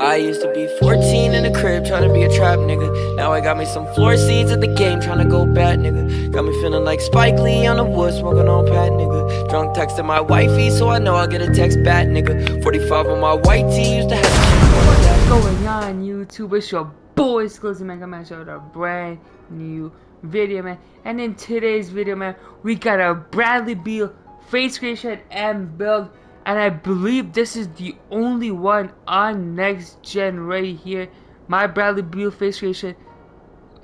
I used to be 14 in the crib trying to be a trap nigga. Now I got me some floor seats at the game trying to go bad nigga. Got me feeling like Spike Lee on the wood smoking on pat nigga. Drunk texting my wifey so I know I'll get a text back nigga. 45 on my white tee used to have What's going on YouTube? It's your boy Exclusive man coming at you with a brand new video, man. And in today's video, man, we got a Bradley Beal face creation and build. And I believe this is the only one on next gen right here. My Bradley Beal face creation,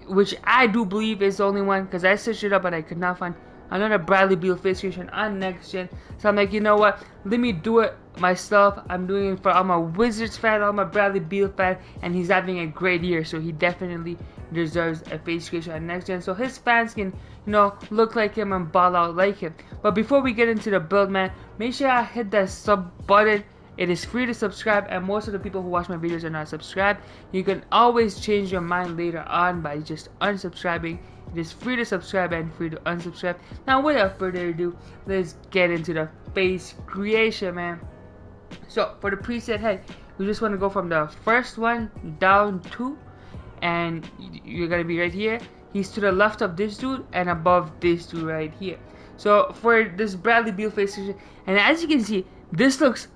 which I do believe is the only one, because I searched it up and I could not find another Bradley Beal face creation on next gen. So I'm like, you know what, let me do it myself. I'm doing it for all my Wizards fan, all my Bradley Beal fan, and he's having a great year, so he definitely deserves a face creation on next gen, so his fans can, you know, look like him and ball out like him. But before we get into the build, man, make sure I hit that sub button. It is free to subscribe, and most of the people who watch my videos are not subscribed. You can always change your mind later on by just unsubscribing. It is free to subscribe and free to unsubscribe. Now, without further ado, let's get into the face creation, man. So, for the preset head, we just want to go from the first one down two, and you're going to be right here. He's to the left of this dude and above this dude right here. So, for this Bradley Beal face creation, and as you can see, this looks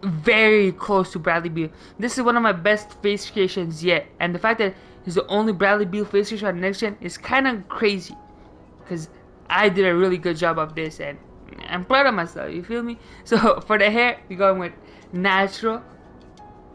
very close to Bradley Beal. This is one of my best face creations yet, and the fact that he's the only Bradley Beal face creation on next gen is kind of crazy, because I did a really good job of this and I'm proud of myself, you feel me? So for the hair, we're going with natural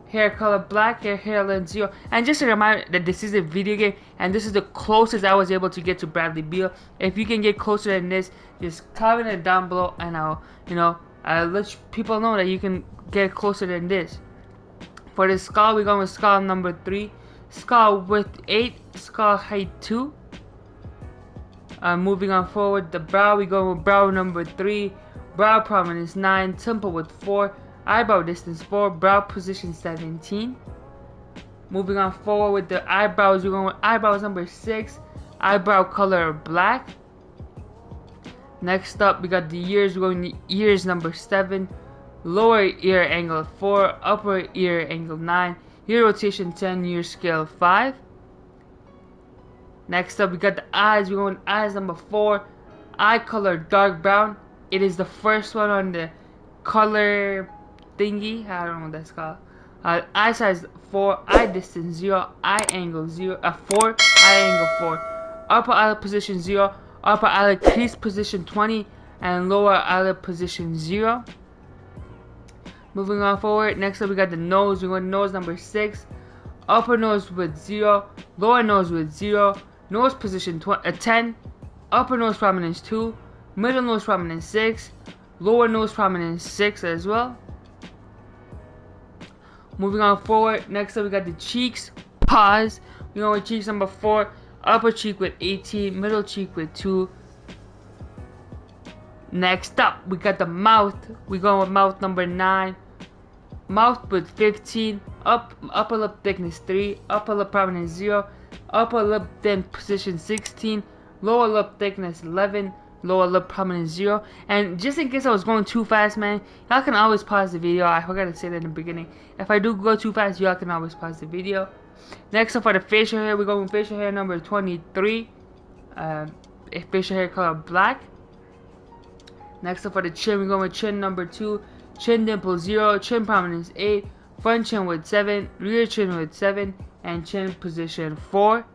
hair color black, hair length 0. And just a reminder that this is a video game and this is the closest I was able to get to Bradley Beal. If you can get closer than this, just comment it down below and I'll, you know, I'll let people know that you can get closer than this. For the skull, we're going with skull number 3, skull width 8, skull height 2. Moving on forward, the brow, we go with brow number 3, brow prominence 9, temple width 4, eyebrow distance 4, brow position 17. Moving on forward with the eyebrows, we're going with eyebrows number 6, eyebrow color black. Next up, we got the ears, we're going to ears number 7, lower ear angle 4, upper ear angle 9, ear rotation 10, ear scale 5. Next up, we got the eyes. We're going eyes number 4. Eye color dark brown. It is the first one on the color thingy. I don't know what that's called. Eye size 4. Eye distance 0. Eye angle 0. 4. Eye angle 4. Upper eyelid position 0. Upper eyelid crease position 20. And lower eyelid position 0. Moving on forward. Next up, we got the nose. We're going nose number 6. Upper nose with 0. Lower nose with 0. Nose position 10, upper nose prominence 2, middle nose prominence 6, lower nose prominence 6 as well. Moving on forward, next up we got the cheeks, paws. We go with cheeks number 4, upper cheek with 18, middle cheek with 2. Next up, we got the mouth. We go with mouth number 9, mouth with 15, upper lip thickness 3, upper lip prominence 0, upper lip dent position 16, lower lip thickness 11, lower lip prominence 0. And just in case I was going too fast, man, y'all can always pause the video. I forgot to say that in the beginning. If I do go too fast, y'all can always pause the video. Next up, for the facial hair, we're going with facial hair number 23, facial hair color black. Next up, for the chin, we're going with chin number 2, chin dimple 0, chin prominence 8, front chin with 7, rear chin with 7, and chin position 4.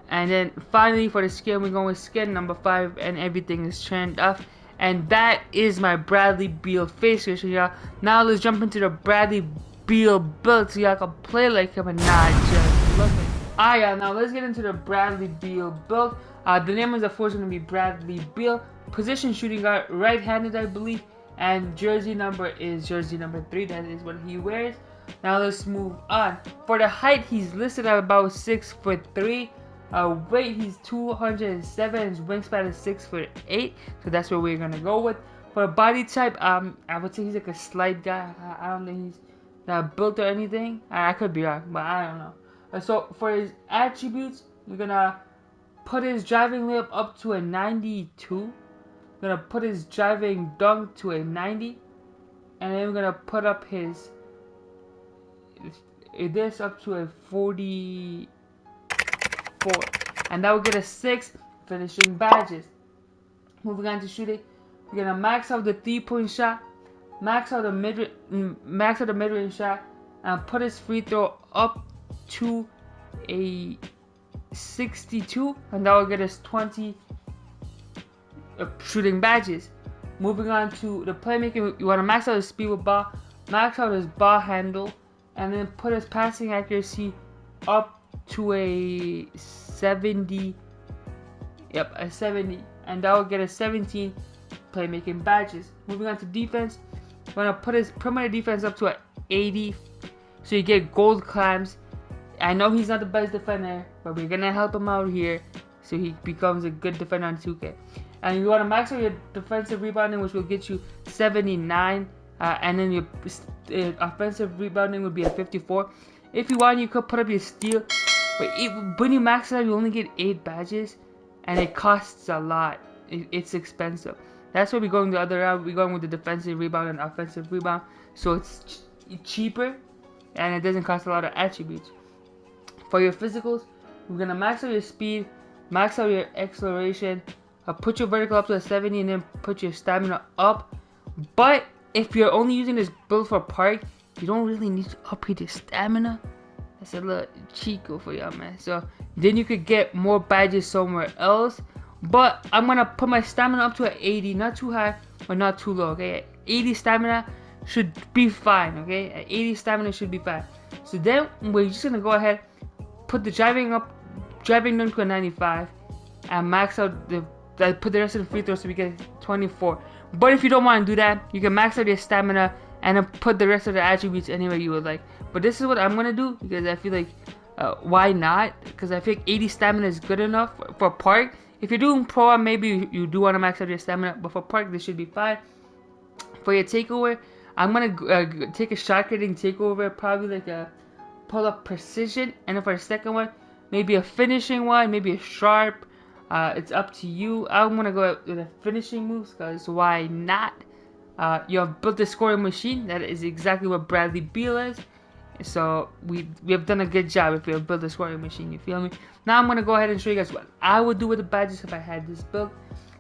And then finally for the skin, we're going with skin number 5, and everything is turned off. And that is my Bradley Beal face creation, y'all. Now let's jump into the Bradley Beal build so y'all can play like him and not just look at him. Alright, y'all, now let's get into the Bradley Beal build. The name is of course going to be Bradley Beal. Position shooting guard, right-handed I believe. And jersey number is jersey number 3. That is what he wears. Now let's move on. For the height, he's listed at about 6'3". Weight, he's 207. His wingspan is 6'8". So that's what we're gonna go with. For body type, I would say he's like a slight guy. I don't think he's not built or anything. I could be wrong, but I don't know. So for his attributes, we're gonna put his driving layup up to a 92. We're gonna put his driving dunk to a 90. and then we're gonna put up this up to a 44, and that will get us 6 finishing badges. Moving on to shooting, we're gonna max out the 3-point shot, max out the mid-range shot, and put his free throw up to a 62, and that will get us 20 shooting badges. Moving on to the playmaking, you want to max out his speed with ball, max out his ball handle, and then put his passing accuracy up to a 70. Yep, a 70, and that will get us 17 playmaking badges. Moving on to defense, you want to put his perimeter defense up to an 80, so you get gold clams. I know he's not the best defender, but we're gonna help him out here so he becomes a good defender on 2K. And you want to max out your defensive rebounding, which will get you 79, and then your offensive rebounding would be at 54. If you want, you could put up your steal, but when you max it out, you only get 8 badges, and it costs a lot. It's expensive. That's why we're going the other route. We're going with the defensive rebound and offensive rebound, so it's cheaper, and it doesn't cost a lot of attributes. For your physicals, we're gonna max out your speed, max out your acceleration, put your vertical up to a 70, and then put your stamina up. But if you're only using this build for park, you don't really need to upgrade your stamina. That's a little cheat code for y'all, man. So then you could get more badges somewhere else. But I'm gonna put my stamina up to an 80, not too high, but not too low. Okay, 80 stamina should be fine. Okay, at 80 stamina should be fine. So then we're just gonna go ahead, put the driving down to a 95, and max out put the rest of the free throws so we get 24. But if you don't want to do that, you can max out your stamina and then put the rest of the attributes anywhere you would like. But this is what I'm gonna do because I feel like why not? Because I feel like 80 stamina is good enough for park. If you're doing pro, maybe you do want to max out your stamina, but for park this should be fine. For your takeover, I'm gonna take a shot creating takeover, probably like a pull-up precision, and then for the second one, maybe a finishing one, maybe a sharp. It's up to you. I'm gonna go with the finishing moves because why not? You have built a scoring machine. That is exactly what Bradley Beal is. So we have done a good job if we have built a scoring machine. You feel me? Now I'm gonna go ahead and show you guys what I would do with the badges if I had this build.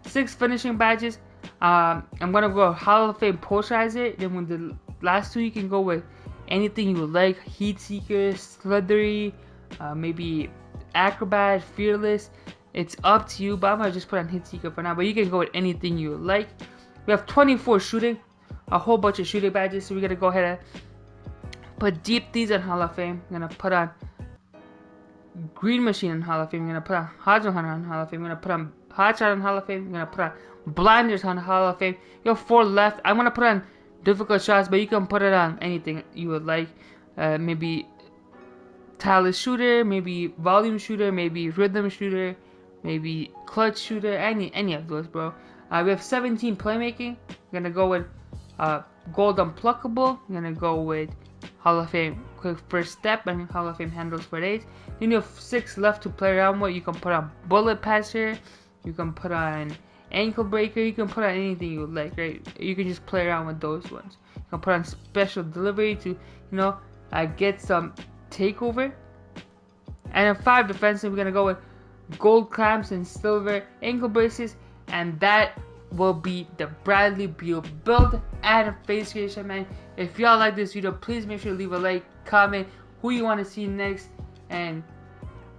6 finishing badges. I'm gonna go Hall of Fame Posterizer. Then with the last 2, you can go with anything you would like. Heat Seeker, Slithery, maybe Acrobat, Fearless. It's up to you, but I'm gonna just put on Hit Seeker for now. But you can go with anything you like. We have 24 shooting, a whole bunch of shooting badges. So we're gonna go ahead and put Deep Threes on Hall of Fame. I'm gonna put on Green Machine on Hall of Fame. I'm gonna put on Hodge Hunter on Hall of Fame. I'm gonna put on Hot Shot on Hall of Fame. I'm gonna put on Blinders on Hall of Fame. You have 4 left. I'm gonna put on Difficult Shots, but you can put it on anything you would like. Maybe Tireless Shooter, maybe Volume Shooter, maybe Rhythm Shooter, maybe Clutch Shooter, any of those, bro. We have 17 playmaking. I'm gonna go with Gold Unpluckable. I'm gonna go with Hall of Fame Quick First Step and Hall of Fame Handles for Days. Then you have 6 left to play around with. You can put on Bullet Passer. You can put on Ankle Breaker. You can put on anything you would like, right? You can just play around with those ones. You can put on Special Delivery to, get some takeover. And then 5 defensive. We're gonna go with Gold Clamps and Silver Ankle Braces, and that will be the Bradley Beal build and face creation, man. If y'all like this video, please make sure to leave a like, comment who you want to see next, and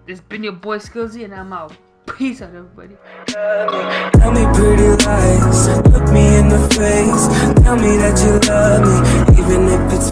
it's been your boy Skillsy, and I'm out. Peace out, everybody. Tell me pretty lies, look me in the face, tell me that you love me, even if it's